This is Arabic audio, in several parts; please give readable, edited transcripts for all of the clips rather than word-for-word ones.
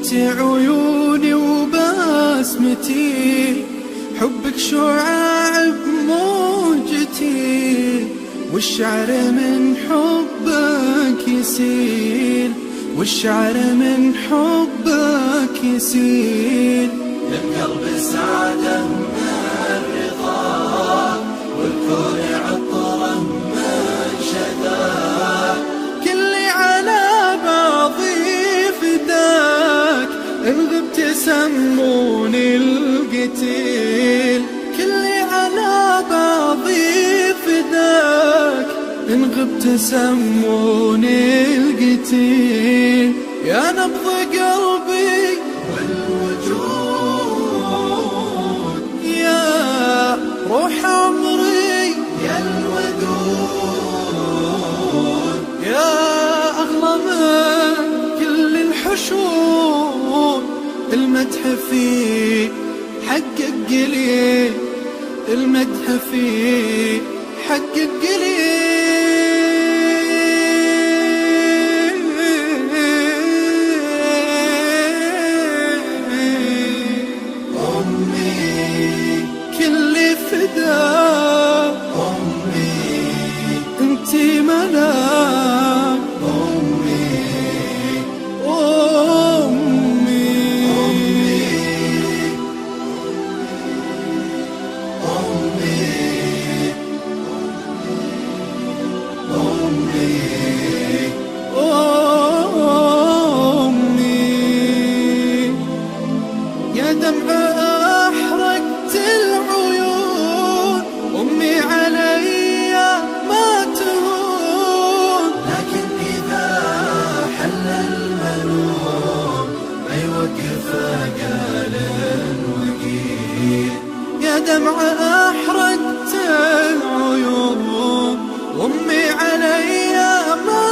انت عيوني وبسمتي، حبك شعاع بموجتي، والشعر من حبك يسيل، والشعر من حبك يسيل. للقلب سعادة من الرضا، والكون عطره من شذا، كلي على بعضي فداك، إن غبت سموني القتيل. كلي على بعضي فداك، إن غبت سموني القتيل. يا نبض قلبي والوجود، يا روح عمري يا الودود، يا أغلى من كل الحشود. المدح فيه حقك قليل، المدح فيه حقك قليل. كل فداء أمي، انتي ملاك أمي، أمي. أمي يا دمع أحرقت العيون، أمي علي ما تهون. لكن إذا حل الملوم ما يوقف قال وقيل. يا دمع أحرقت العيون، أمي علي ما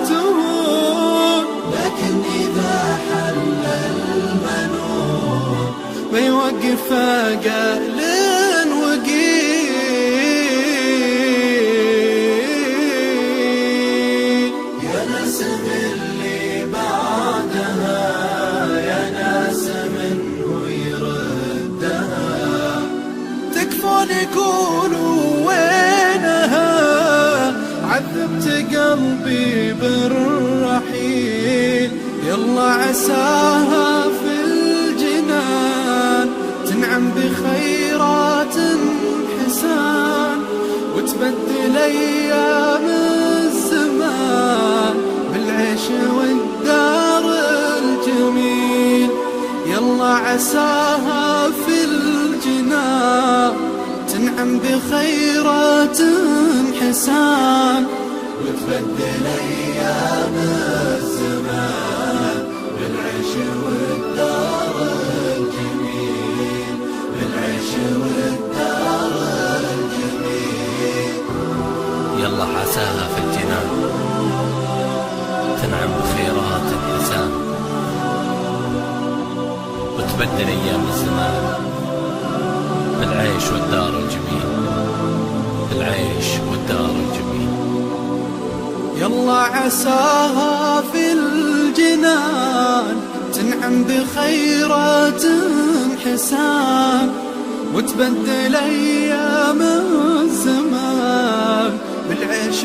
تهون. لكن إذا حل المنون ما يوقف قال وقيل. يا ناس اللي بعدها، يا ناس منه يردها. تكفون يقولوا وينها، عذبت قلبي بالرحيل. يلا عساها في الجنان تنعم بخيرات حسان، وتبدل أيام الزمان بالعيش والدار الجميل. يلا عساها في الجنان تنعم بخيرات حسان، وتبدل أيام الزمان بالعيش والدار الجميل، بالعيش والدار الجميل. يلا عساها في الجنان تنعم بخيرات الحسان، وتبدل أيام الزمان بالعيش والدار الجميل، بالعيش والدار الجميل. يلا عساها في الجنان تنعم بخيرات حسان، وتبدل أيام الزمان بالعيش